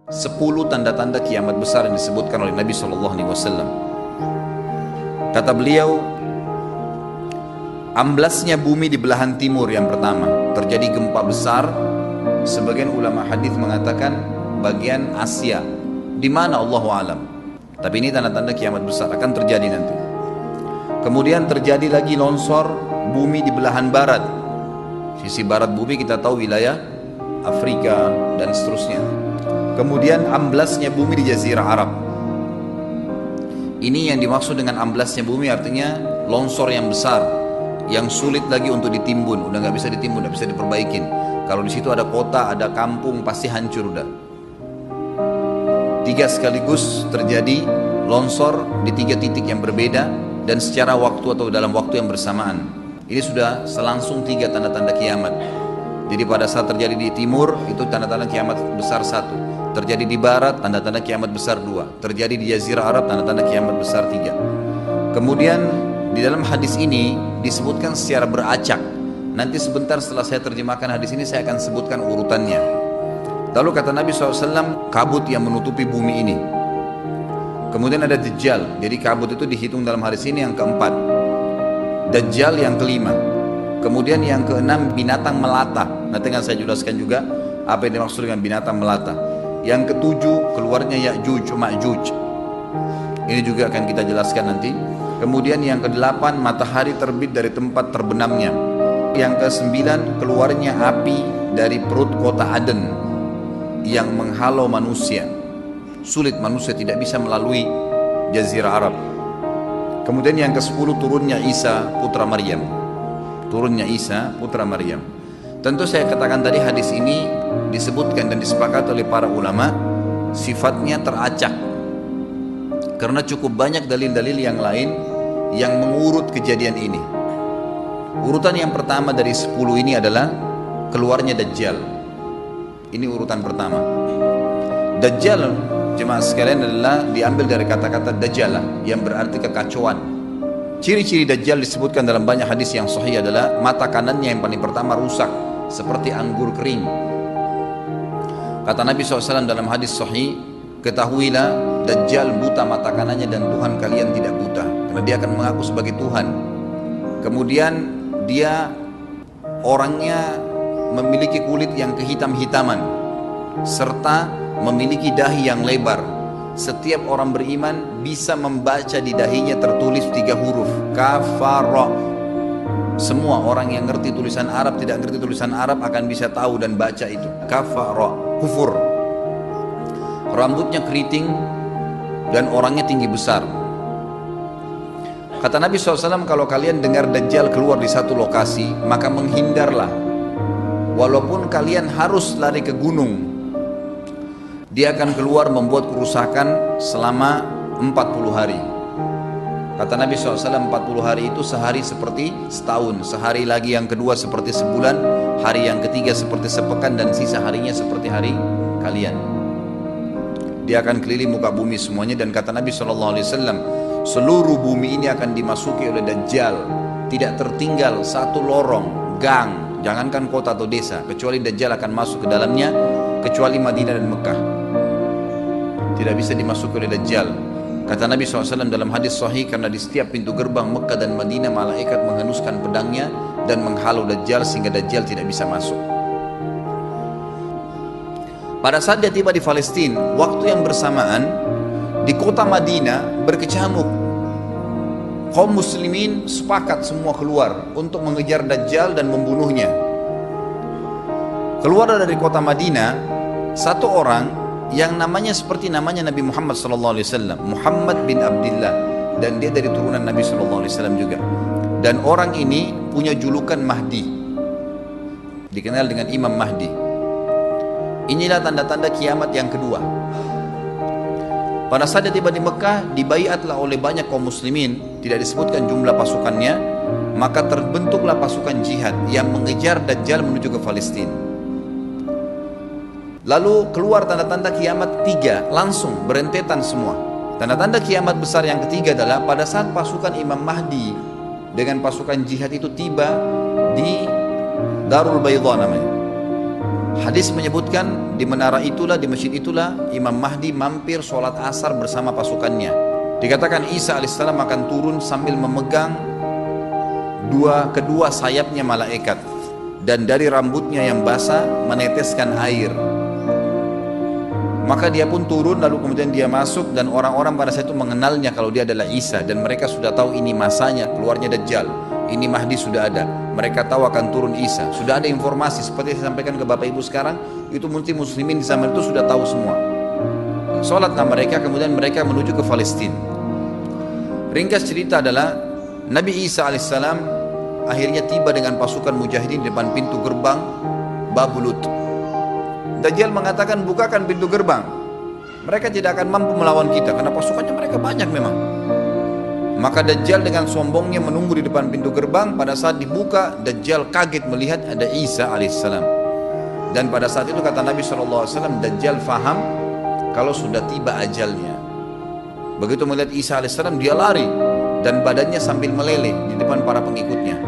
10 tanda-tanda kiamat besar yang disebutkan oleh Nabi SAW. Kata beliau, amblasnya bumi di belahan timur yang pertama, terjadi gempa besar. Sebagian ulama hadis mengatakan bagian Asia, di mana Allahu alam. Tapi ini tanda-tanda kiamat besar akan terjadi nanti. Kemudian terjadi lagi longsor bumi di belahan barat. Sisi barat bumi kita tahu wilayah Afrika dan seterusnya. Kemudian amblasnya bumi di Jazirah Arab. Ini yang dimaksud dengan amblasnya bumi, artinya longsor yang besar, yang sulit lagi untuk ditimbun, udah nggak bisa ditimbun, nggak bisa diperbaikin. Kalau di situ ada kota, ada kampung, pasti hancur udah. 3 sekaligus terjadi longsor di 3 titik yang berbeda dan secara waktu atau dalam waktu yang bersamaan. Ini sudah selangsung 3 tanda-tanda kiamat. Jadi pada saat terjadi di timur itu tanda-tanda kiamat besar 1. Terjadi di barat, tanda-tanda kiamat besar 2. Terjadi di Jazirah Arab, tanda-tanda kiamat besar 3. Kemudian di dalam hadis ini disebutkan secara beracak. Nanti sebentar setelah saya terjemahkan hadis ini, saya akan sebutkan urutannya. Lalu kata Nabi SAW, kabut yang menutupi bumi ini. Kemudian ada Dajjal. Jadi kabut itu dihitung dalam hadis ini yang keempat. Dajjal yang kelima. Kemudian yang keenam, binatang melata. Nanti akan saya jelaskan juga apa yang dimaksud dengan binatang melata. Yang ketujuh, keluarnya Ya'juj Ma'juj. Ini juga akan kita jelaskan nanti. Kemudian yang kedelapan, matahari terbit dari tempat terbenamnya. Yang kesembilan, keluarnya api dari perut kota Aden yang menghalau manusia. Sulit, manusia tidak bisa melalui Jazirah Arab. Kemudian yang ke-10, turunnya Isa putra Maryam. Turunnya Isa putra Maryam. Tentu saya katakan tadi, hadis ini disebutkan dan disepakati oleh para ulama sifatnya teracak, karena cukup banyak dalil-dalil yang lain yang mengurut kejadian ini. Urutan yang pertama dari 10 ini adalah keluarnya Dajjal. Ini urutan pertama. Dajjal, jemaah sekalian, adalah diambil dari kata-kata Dajjalah yang berarti kekacauan. Ciri-ciri Dajjal disebutkan dalam banyak hadis yang sahih adalah mata kanannya yang paling pertama rusak seperti anggur kering. Kata Nabi SAW dalam hadis sahih, ketahuilah Dajjal buta mata kanannya dan Tuhan kalian tidak buta, karena dia akan mengaku sebagai Tuhan. Kemudian dia orangnya memiliki kulit yang kehitam-hitaman serta memiliki dahi yang lebar. Setiap orang beriman bisa membaca di dahinya tertulis 3 huruf, kafara. Semua orang yang ngerti tulisan Arab, tidak ngerti tulisan Arab akan bisa tahu dan baca itu, kafara, kufur. Rambutnya keriting dan orangnya tinggi besar. Kata Nabi SAW, kalau kalian dengar Dajjal keluar di satu lokasi, maka menghindarlah. Walaupun kalian harus lari ke gunung, dia akan keluar membuat kerusakan selama 40 hari. Kata Nabi SAW, 40 hari itu sehari seperti setahun, sehari lagi yang kedua seperti sebulan, hari yang ketiga seperti sepekan, dan sisa harinya seperti hari kalian. Dia akan keliling muka bumi semuanya. Dan kata Nabi SAW, seluruh bumi ini akan dimasuki oleh Dajjal. Tidak tertinggal satu lorong, gang, jangankan kota atau desa, kecuali Dajjal akan masuk ke dalamnya, kecuali Madinah dan Mekah. Tidak bisa dimasuki oleh Dajjal. Kata Nabi SAW dalam hadis sahih, karena di setiap pintu gerbang Mekah dan Madinah malaikat menghenuskan pedangnya dan menghalau Dajjal sehingga Dajjal tidak bisa masuk. Pada saat dia tiba di Palestina, waktu yang bersamaan di kota Madinah berkecamuk. Kaum muslimin sepakat semua keluar untuk mengejar Dajjal dan membunuhnya. Keluar dari kota Madinah satu orang yang namanya seperti namanya Nabi Muhammad SAW, Muhammad bin Abdullah, dan dia dari turunan Nabi SAW juga. Dan orang ini punya julukan Mahdi, dikenal dengan Imam Mahdi. Inilah tanda-tanda kiamat yang kedua. Pada saat dia tiba di Mekah, dibaiatlah oleh banyak kaum muslimin, tidak disebutkan jumlah pasukannya, maka terbentuklah pasukan jihad yang mengejar Dajjal menuju ke Palestina. Lalu keluar tanda-tanda kiamat 3, langsung berentetan semua. Tanda-tanda kiamat besar yang ketiga adalah pada saat pasukan Imam Mahdi dengan pasukan jihad itu tiba di Darul Bayda namanya. Hadis menyebutkan di menara itulah, di masjid itulah Imam Mahdi mampir sholat asar bersama pasukannya. Dikatakan Isa alaihissalam akan turun sambil memegang kedua sayapnya malaikat, dan dari rambutnya yang basah meneteskan air. Maka dia pun turun, lalu kemudian dia masuk, dan orang-orang pada saat itu mengenalnya kalau dia adalah Isa, dan mereka sudah tahu ini masanya keluarnya Dajjal, ini Mahdi sudah ada. Mereka tahu akan turun Isa, sudah ada informasi seperti saya sampaikan ke Bapak Ibu sekarang. Itu muslimin di zaman itu sudah tahu semua. Sholatlah mereka, kemudian mereka menuju ke Palestina. Ringkas cerita adalah Nabi Isa alaihissalam akhirnya tiba dengan pasukan mujahidin di depan pintu gerbang Babulut. Dajjal mengatakan, bukakan pintu gerbang, mereka tidak akan mampu melawan kita karena pasukannya mereka banyak memang. Maka Dajjal dengan sombongnya menunggu di depan pintu gerbang. Pada saat dibuka, Dajjal kaget melihat ada Isa alaihissalam. Dan pada saat itu kata Nabi SAW, Dajjal faham kalau sudah tiba ajalnya. Begitu melihat Isa alaihissalam, dia lari dan badannya sambil meleleh di depan para pengikutnya.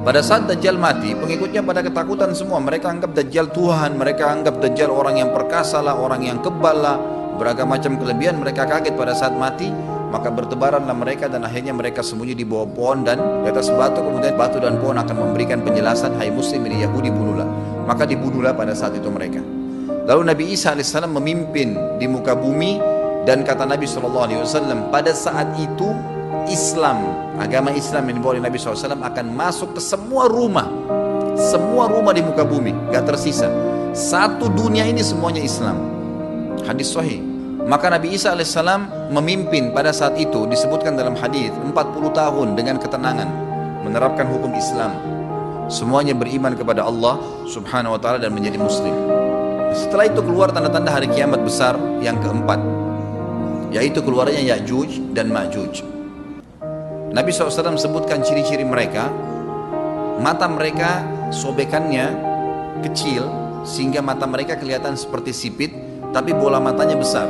Pada saat Dajjal mati, pengikutnya pada ketakutan semua. Mereka anggap Dajjal Tuhan, mereka anggap Dajjal orang yang perkasa lah, orang yang kebal lah, beragam macam kelebihan. Mereka kaget pada saat mati, maka bertebaranlah mereka dan akhirnya mereka sembunyi di bawah pohon dan di atas batu. Kemudian batu dan pohon akan memberikan penjelasan, hai muslim ini Yahudi, bunuhlah. Maka dibunuhlah pada saat itu mereka. Lalu Nabi Isa alaihissalam memimpin di muka bumi, dan kata Nabi SAW, pada saat itu Islam, agama Islam yang dibawa oleh Nabi SAW akan masuk ke semua rumah di muka bumi, gak tersisa. Satu dunia ini semuanya Islam. Hadis sahih. Maka Nabi Isa alaihissalam memimpin pada saat itu, disebutkan dalam hadis 40 tahun dengan ketenangan menerapkan hukum Islam. Semuanya beriman kepada Allah subhanahu wa ta'ala dan menjadi muslim. Setelah itu keluar tanda-tanda hari kiamat besar yang keempat, yaitu keluarnya Ya'juj dan Ma'juj. Nabi SAW sebutkan ciri-ciri mereka. Mata mereka sobekannya kecil sehingga mata mereka kelihatan seperti sipit, tapi bola matanya besar.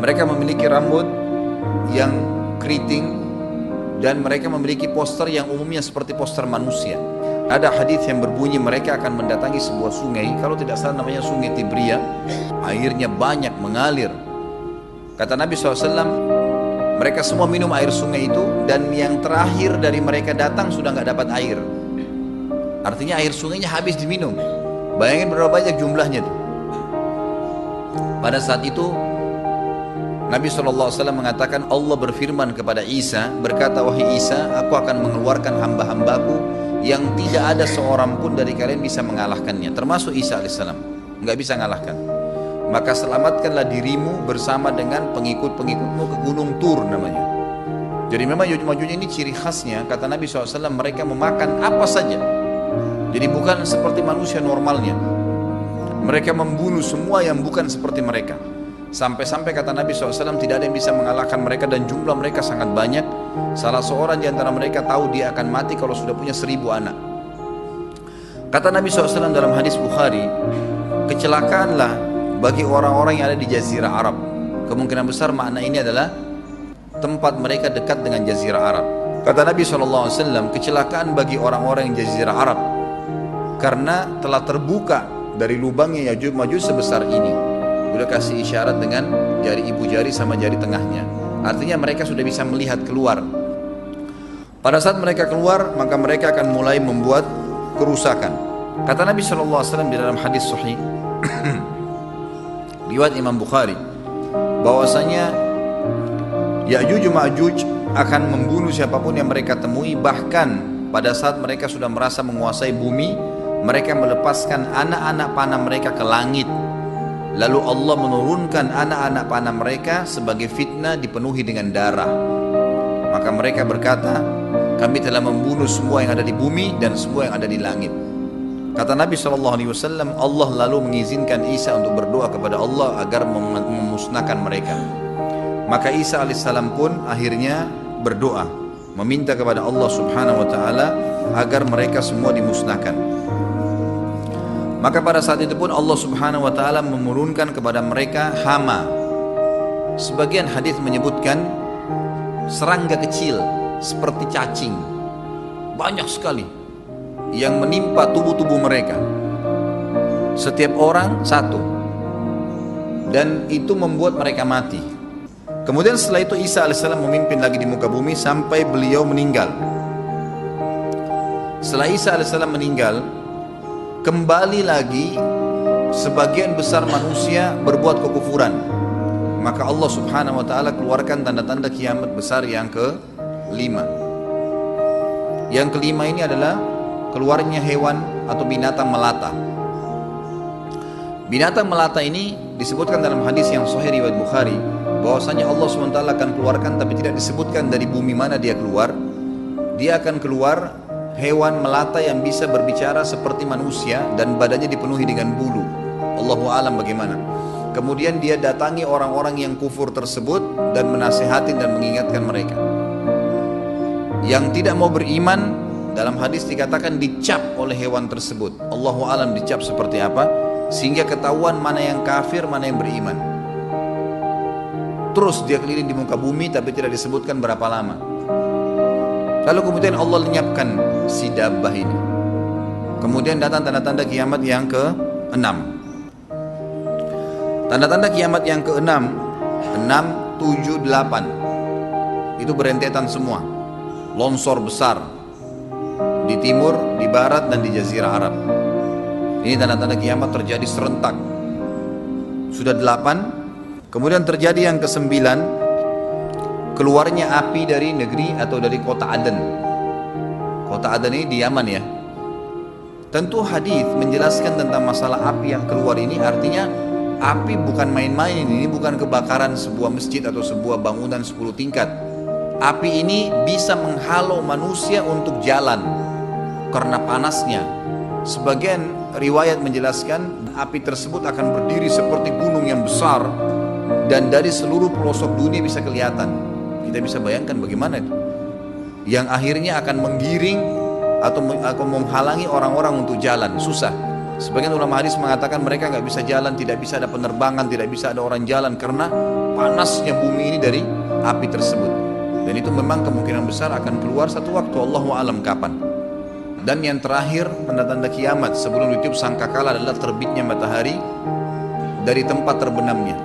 Mereka memiliki rambut yang keriting, dan mereka memiliki poster yang umumnya seperti poster manusia. Ada hadis yang berbunyi mereka akan mendatangi sebuah sungai, kalau tidak salah namanya sungai Tibria. Airnya banyak mengalir. Kata Nabi SAW, mereka semua minum air sungai itu, dan yang terakhir dari mereka datang sudah nggak dapat air. Artinya air sungainya habis diminum. Bayangin berapa banyak jumlahnya tuh. Pada saat itu Nabi SAW mengatakan, Allah berfirman kepada Isa, berkata, wahai Isa, aku akan mengeluarkan hamba-hambaku yang tidak ada seorang pun dari kalian bisa mengalahkannya, termasuk Isa alaihissalam, nggak bisa mengalahkan. Maka selamatkanlah dirimu bersama dengan pengikut-pengikutmu ke Gunung Tur namanya. Jadi memang Ya'juj ini ciri khasnya, kata Nabi SAW, mereka memakan apa saja. Jadi bukan seperti manusia normalnya. Mereka membunuh semua yang bukan seperti mereka. Sampai-sampai kata Nabi SAW, tidak ada yang bisa mengalahkan mereka, dan jumlah mereka sangat banyak. Salah seorang di antara mereka tahu dia akan mati kalau sudah punya 1000 anak. Kata Nabi SAW dalam hadis Bukhari, kecelakaanlah bagi orang-orang yang ada di Jazirah Arab. Kemungkinan besar makna ini adalah tempat mereka dekat dengan Jazirah Arab. Kata Nabi SAW, kecelakaan bagi orang-orang yang Jazirah Arab, karena telah terbuka dari lubangnya Ya'juj Ma'juj sebesar ini. Udah kasih isyarat dengan jari ibu jari sama jari tengahnya. Artinya mereka sudah bisa melihat keluar. Pada saat mereka keluar, maka mereka akan mulai membuat kerusakan. Kata Nabi SAW di dalam hadis sahih riwayat Imam Bukhari, bahwasanya Ya'juj Ma'juj akan membunuh siapapun yang mereka temui. Bahkan pada saat mereka sudah merasa menguasai bumi, mereka melepaskan anak-anak panah mereka ke langit. Lalu Allah menurunkan anak-anak panah mereka sebagai fitnah, dipenuhi dengan darah. Maka mereka berkata, kami telah membunuh semua yang ada di bumi dan semua yang ada di langit. Kata Nabi SAW, Allah lalu mengizinkan Isa untuk berdoa kepada Allah agar memusnahkan mereka. Maka Isa alaihissalam pun akhirnya berdoa, meminta kepada Allah subhanahu wa ta'ala agar mereka semua dimusnahkan. Maka pada saat itu pun Allah subhanahu wa ta'ala menurunkan kepada mereka hama. Sebagian hadis menyebutkan serangga kecil seperti cacing, banyak sekali yang menimpa tubuh-tubuh mereka. Setiap orang satu. Dan itu membuat mereka mati. Kemudian setelah itu Isa alaihissalam memimpin lagi di muka bumi sampai beliau meninggal. Setelah Isa alaihissalam meninggal, kembali lagi sebagian besar manusia berbuat kekufuran. Maka Allah subhanahu wa ta'ala keluarkan tanda-tanda kiamat besar yang kelima. Yang kelima ini adalah keluarnya hewan atau binatang melata. Binatang melata ini disebutkan dalam hadis yang sahih riwayat Bukhari, bahwasanya Allah SWT akan keluarkan, tapi tidak disebutkan dari bumi mana dia keluar. Dia akan keluar hewan melata yang bisa berbicara seperti manusia dan badannya dipenuhi dengan bulu. Allahu a'lam bagaimana. Kemudian dia datangi orang-orang yang kufur tersebut dan menasihatin dan mengingatkan mereka. Yang tidak mau beriman, dalam hadis dikatakan dicap oleh hewan tersebut. Allahu a'lam dicap seperti apa, sehingga ketahuan mana yang kafir, mana yang beriman. Terus dia keliling di muka bumi tapi tidak disebutkan berapa lama. Lalu kemudian Allah lenyapkan si dabbah ini. Kemudian datang tanda-tanda kiamat yang ke-6. Tanda-tanda kiamat yang ke-6, 6, 7, 8. Itu berentetan semua. Longsor besar di timur, di barat, dan di jazirah Arab. Ini tanda-tanda kiamat terjadi serentak. Sudah 8. Kemudian terjadi yang ke-9, keluarnya api dari negeri atau dari kota Aden. Kota Aden ini di Yaman ya. Tentu hadis menjelaskan tentang masalah api yang keluar ini, artinya api bukan main-main, ini bukan kebakaran sebuah masjid atau sebuah bangunan 10 tingkat. Api ini bisa menghalau manusia untuk jalan karena panasnya. Sebagian riwayat menjelaskan api tersebut akan berdiri seperti gunung yang besar dan dari seluruh pelosok dunia bisa kelihatan. Kita bisa bayangkan bagaimana itu. Yang akhirnya akan menggiring atau menghalangi orang-orang untuk jalan, susah. Sebagian ulama hadis mengatakan mereka nggak bisa jalan, tidak bisa ada penerbangan, tidak bisa ada orang jalan karena panasnya bumi ini dari api tersebut. Dan itu memang kemungkinan besar akan keluar satu waktu, Allahu a'lam kapan. Dan yang terakhir, tanda-tanda kiamat sebelum ditiup sangkakala adalah terbitnya matahari dari tempat terbenamnya.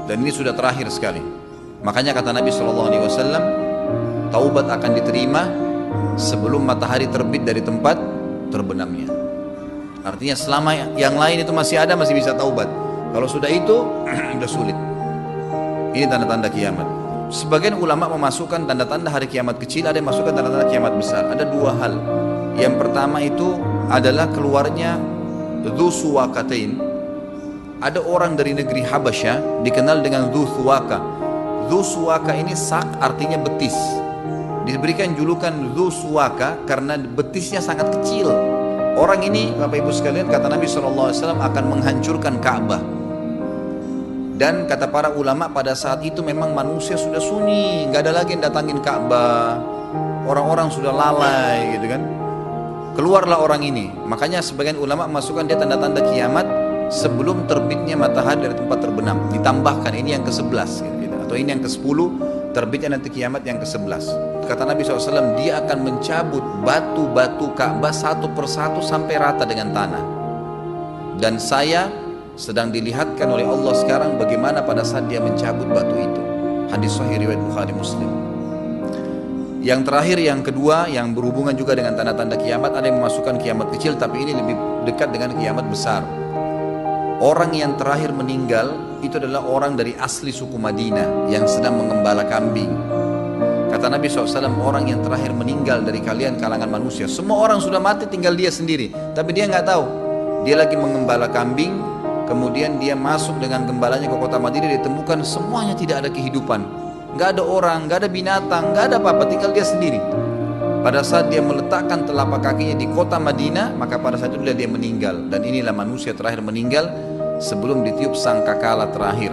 Dan ini sudah terakhir sekali. Makanya kata Nabi SAW, taubat akan diterima sebelum matahari terbit dari tempat terbenamnya. Artinya selama yang lain itu masih ada, masih bisa taubat. Kalau sudah itu, sudah sulit. Ini tanda-tanda kiamat. Sebagian ulama memasukkan tanda-tanda hari kiamat kecil, ada yang masukkan tanda-tanda kiamat besar. Ada dua hal. Yang pertama itu adalah keluarnya Dzu Suwakatain. Ada orang dari negeri Habasyah dikenal dengan Dzu Suwaka. Dzu Suwaka ini sak artinya betis. Diberikan julukan Dzu Suwaka karena betisnya sangat kecil. Orang ini, Bapak Ibu sekalian, kata Nabi SAW akan menghancurkan Ka'bah. Dan kata para ulama pada saat itu memang manusia sudah sunyi, nggak ada lagi yang datangin Ka'bah. Orang-orang sudah lalai gitu kan. Keluarlah orang ini. Makanya sebagian ulama memasukkan dia tanda-tanda kiamat sebelum terbitnya matahari dari tempat terbenam. Ditambahkan ini yang ke-11 gitu. Atau ini yang ke-10, terbitnya nanti kiamat yang ke-11. Kata Nabi SAW, dia akan mencabut batu-batu Ka'bah satu persatu sampai rata dengan tanah. Dan saya sedang dilihatkan oleh Allah sekarang bagaimana pada saat dia mencabut batu itu. Hadis sahih riwayat Bukhari Muslim. Yang terakhir, yang kedua, yang berhubungan juga dengan tanda-tanda kiamat, ada yang memasukkan kiamat kecil, tapi ini lebih dekat dengan kiamat besar. Orang yang terakhir meninggal itu adalah orang dari asli suku Madinah yang sedang mengembala kambing. Kata Nabi SAW, orang yang terakhir meninggal dari kalian kalangan manusia, semua orang sudah mati, tinggal dia sendiri, tapi dia nggak tahu. Dia lagi mengembala kambing. Kemudian dia masuk dengan gembalanya ke kota Madinah, ditemukan semuanya tidak ada kehidupan. Nggak ada orang, nggak ada binatang, nggak ada apa-apa, tinggal dia sendiri. Pada saat dia meletakkan telapak kakinya di kota Madinah, maka pada saat itu dia meninggal. Dan inilah manusia terakhir meninggal sebelum ditiup sangkakala terakhir.